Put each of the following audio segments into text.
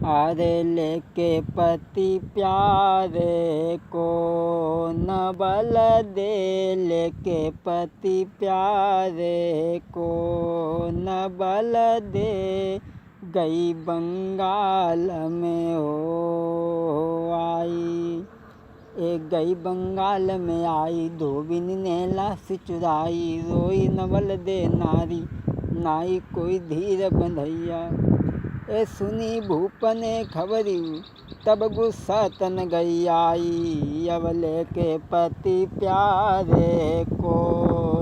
आरे लेके पति प्यारे को न बल दे, लेके पति प्यारे को न बल दे, गई बंगाल में हो आई। एक गई बंगाल में आई, धोबिन ने लाश चुराई, रोई न बल दे नारी, नाई कोई धीर बंधैया। ए सुनी भूप ने खबरी, तब गुस्सा तन गई आई, अब लेके पति प्यारे को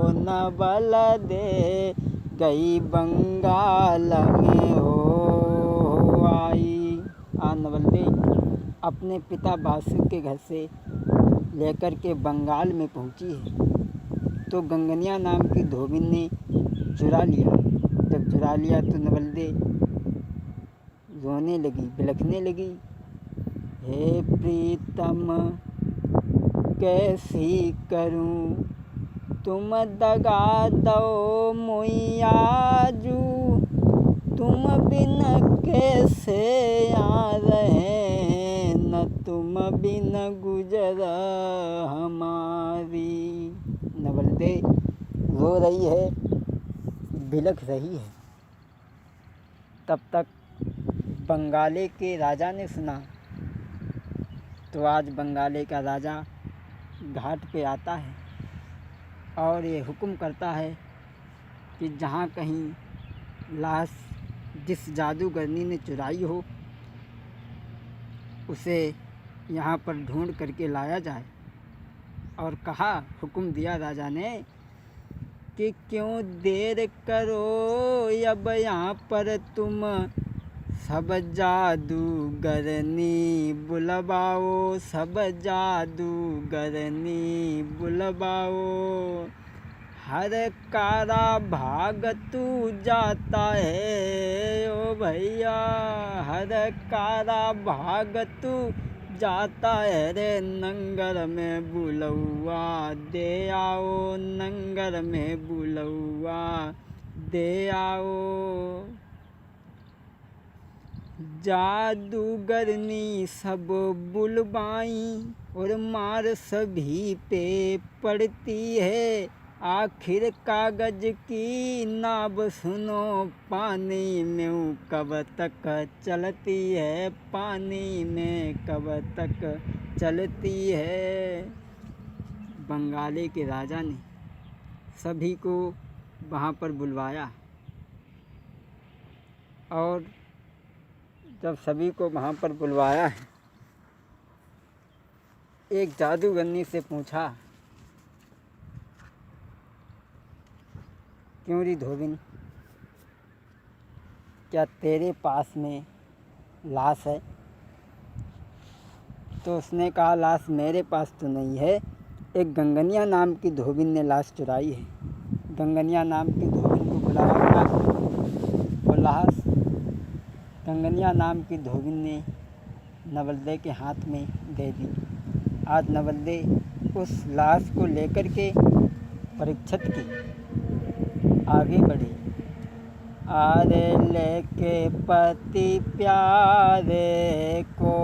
न बल दे, गई बंगाल में हो आई। नवल दे अपने पिता बासु के घर से लेकर के बंगाल में पहुंची है, तो गंगनिया नाम की धोबिन ने चुरा लिया। जब चुरा लिया तो नवल दे रोने लगी, बिलखने लगी, हे प्रीतम कैसी करूं, तुम दगा दो मुइयाजू, तुम बिन कैसे आ रहे, न तुम बिन गुजर हमारी। नवल दे रो रही है, बिलख रही है। तब तक बंगाले के राजा ने सुना, तो आज बंगाले का राजा घाट पे आता है और ये हुक्म करता है कि जहाँ कहीं लाश जिस जादूगरनी ने चुराई हो, उसे यहाँ पर ढूंढ करके लाया जाए। और कहा, हुक्म दिया राजा ने कि क्यों देर करो, अब यहाँ पर तुम सब जादूगरनी बुलवाओ, सब जादूगरनी बुलवाओ। हर कारा भाग तू जाता है ओ भैया, हर कारा भाग तू जाता है रे, नंगर में बुलौआ दे आओ, नंगर में बुलौआ दे आओ। जादूगरनी सब बुलवाई और मार सभी पे पड़ती है, आखिर कागज की नाव सुनो, पानी में कब तक चलती है, पानी में कब तक चलती है। बंगाले के राजा ने सभी को वहाँ पर बुलवाया और जब सभी को वहाँ पर बुलवाया है, एक जादूगरनी से पूछा, क्यों री धोबिन, क्या तेरे पास में लाश है? तो उसने कहा, लाश मेरे पास तो नहीं है, एक गंगनिया नाम की धोबिन ने लाश चुराई है। गंगनिया नाम की धोबिन को बुलाया और लाश गंगनिया नाम की धोबिन ने नवल के हाथ में दे दी। आज नवल उस लाश को लेकर के परीक्षित की आगे बढ़े। आरे लेके पति प्यारे को,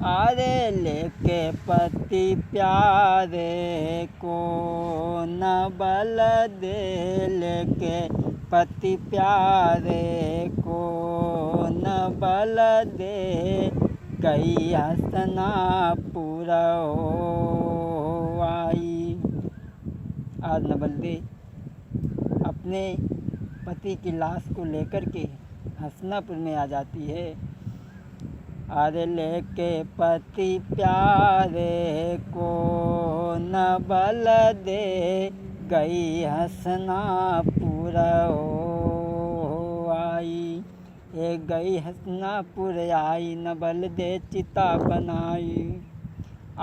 आरे लेके पति प्यारे को न बल दे, लेके पति प्यारे को न बल दे, गई हसनापुर हो आई। आज नवल दे अपने पति की लाश को लेकर के हसनापुर में आ जाती है। आरे लेके पति प्यारे को न बल दे, गई हसनापुर हो आई। एक गई हसनापुर आई, न बल दे चिता बनाई।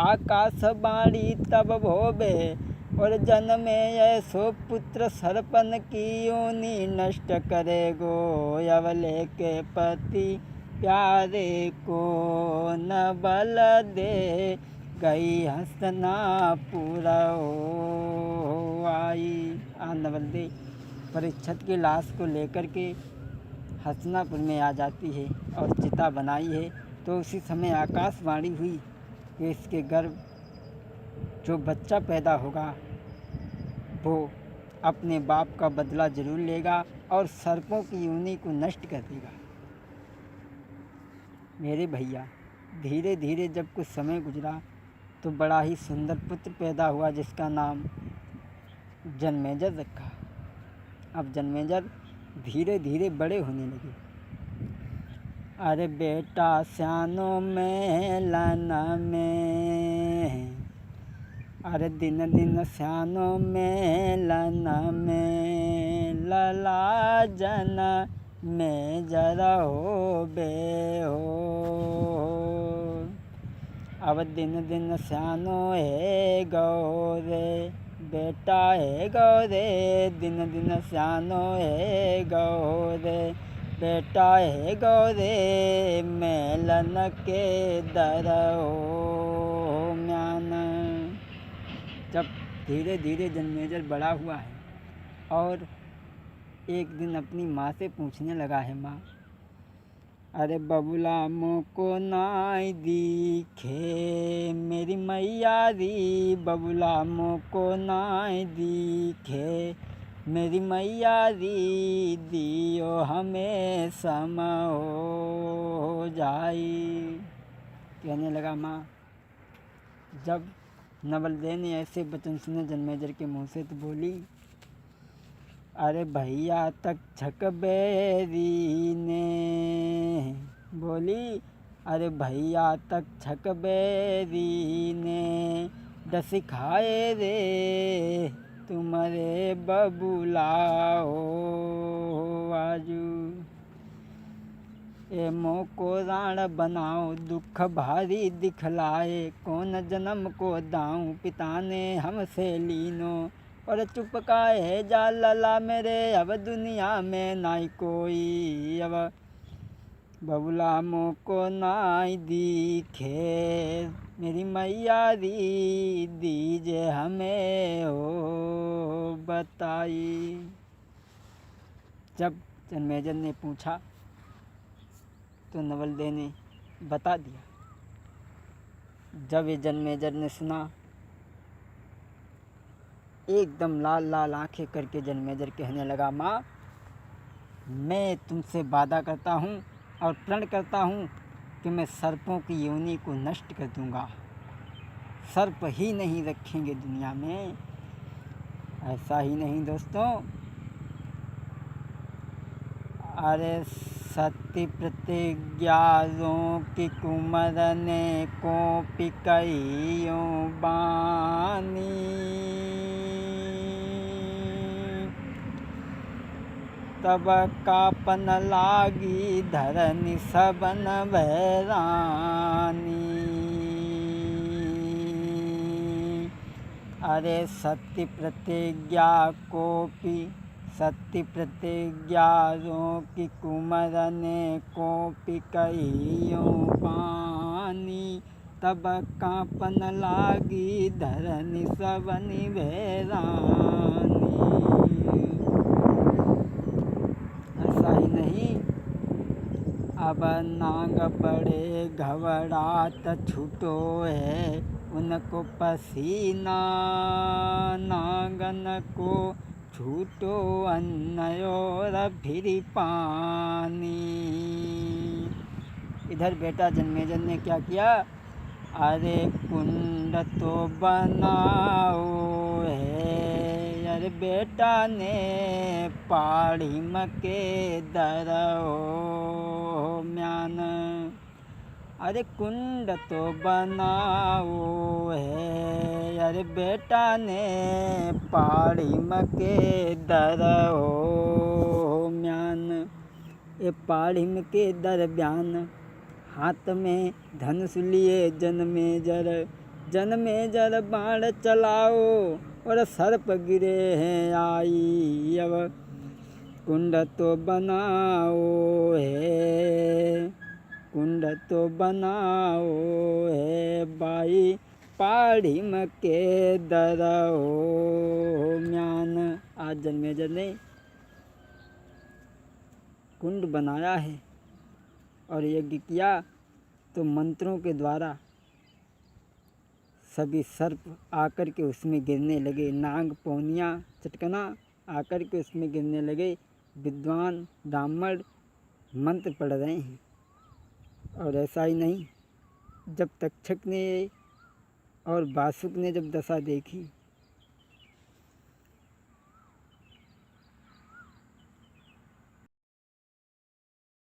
आकाशवाणी तब भोबे और जन्मे ऐसो पुत्र, सरपन की योनि नष्ट करेगो, अब लेके पति प्यारे को न बल दे, गई हसनापुर हो आई। नवल दे परीक्षित की लाश को लेकर के हसनापुर में आ जाती है और चिता बनाई है, तो उसी समय आकाशवाणी हुई कि इसके गर्भ जो बच्चा पैदा होगा वो अपने बाप का बदला जरूर लेगा और सर्पों की योनि को नष्ट कर देगा। मेरे भैया, धीरे धीरे जब कुछ समय गुजरा तो बड़ा ही सुंदर पुत्र पैदा हुआ जिसका नाम जन्मेजय रखा। अब जन्मेजय धीरे धीरे बड़े होने लगे। अरे बेटा स्यानो मेलन में, अरे दिन दिन स्यानो मेलन में, लला जन में जरा हो बे हो। अब दिन दिन स्यानो है गौरे, बेटा है गौरे, दिन दिन स्यानो है गौरे, बेटा है गौरे, मेलन के दर हो म्यान। जब धीरे धीरे जन्मेजय बड़ा हुआ है और एक दिन अपनी माँ से पूछने लगा है, माँ अरे बबुला मोको नाई दिखे, मेरी मैया दी बबुला मोको नाई दिखे, मेरी मैया दी दियो हमें सम हो जाई। कहने लगा, माँ जब नवलदेव ने ऐसे वचन सुने जन्मेजय के मुँह से तो बोली, अरे भैया तक छकबेरी ने, बोली अरे भैया तक छकबेरी ने, दस खाए रे तुम्हारे बबुला हो आजू। ए मोको राण बनाओ दुख भारी दिखलाए, कौन जन्म को दाऊँ पिता ने हमसे लीनो, और चुप का है जा लला मेरे, अब दुनिया में नाई कोई, अब बबुला मोको नाई दिखे, मेरी मैया दी दीजे हमें हो बताई। जब जन्मेजय ने पूछा तो नवलदेव ने बता दिया। जब ये जन्मेजय ने सुना, एकदम लाल लाल आंखें करके जन्मेजय कहने लगा, माँ मैं तुमसे वादा करता हूँ और प्रण करता हूँ कि मैं सर्पों की योनि को नष्ट कर दूँगा, सर्प ही नहीं रखेंगे दुनिया में। ऐसा ही नहीं दोस्तों, अरे सत्य प्रतिज्ञाओं की कुमर ने को पिकइयों बानी, तब कापन लागी धरनी सबन भैरानी। अरे सत्य प्रतिज्ञा को पी, सत्य प्रतिज्ञाओं की कुमर ने को पिकइयों पानी, तब कापन लागी धरनी सबनी भैरानी। ऐसा ही नहीं, अब नाग बड़े घबरात छूटो है उनको पसीना, नागन को छूटो अन्न और फिर पानी। इधर बेटा जन्मेजय ने क्या किया, अरे कुंड तो बनाओ है, अरे बेटा ने पाड़ी मके दरो म्यान, अरे कुंड तो बनाओ है, अरे बेटा ने पाड़ी मके दरो म्यान। ए पाड़ी मके दर ब्यान, हाथ में धनुष लिए जन्मेजय, जन्मेजय बाण चलाओ और सर्प गिरे हैं आई। अब कुंड तो बनाओ है, कुंड तो बनाओ है बाई, पाड़ी मके दरो म्यान। आज जन्मेजय ने कुंड बनाया है और यज्ञ किया तो मंत्रों के द्वारा सभी सर्प आकर के उसमें गिरने लगे, नाग पौनियाँ चटकना आकर के उसमें गिरने लगे। विद्वान ब्राह्मण मंत्र पढ़ रहे हैं। और ऐसा ही नहीं, जब तक्षक ने और बासुक ने जब दशा देखी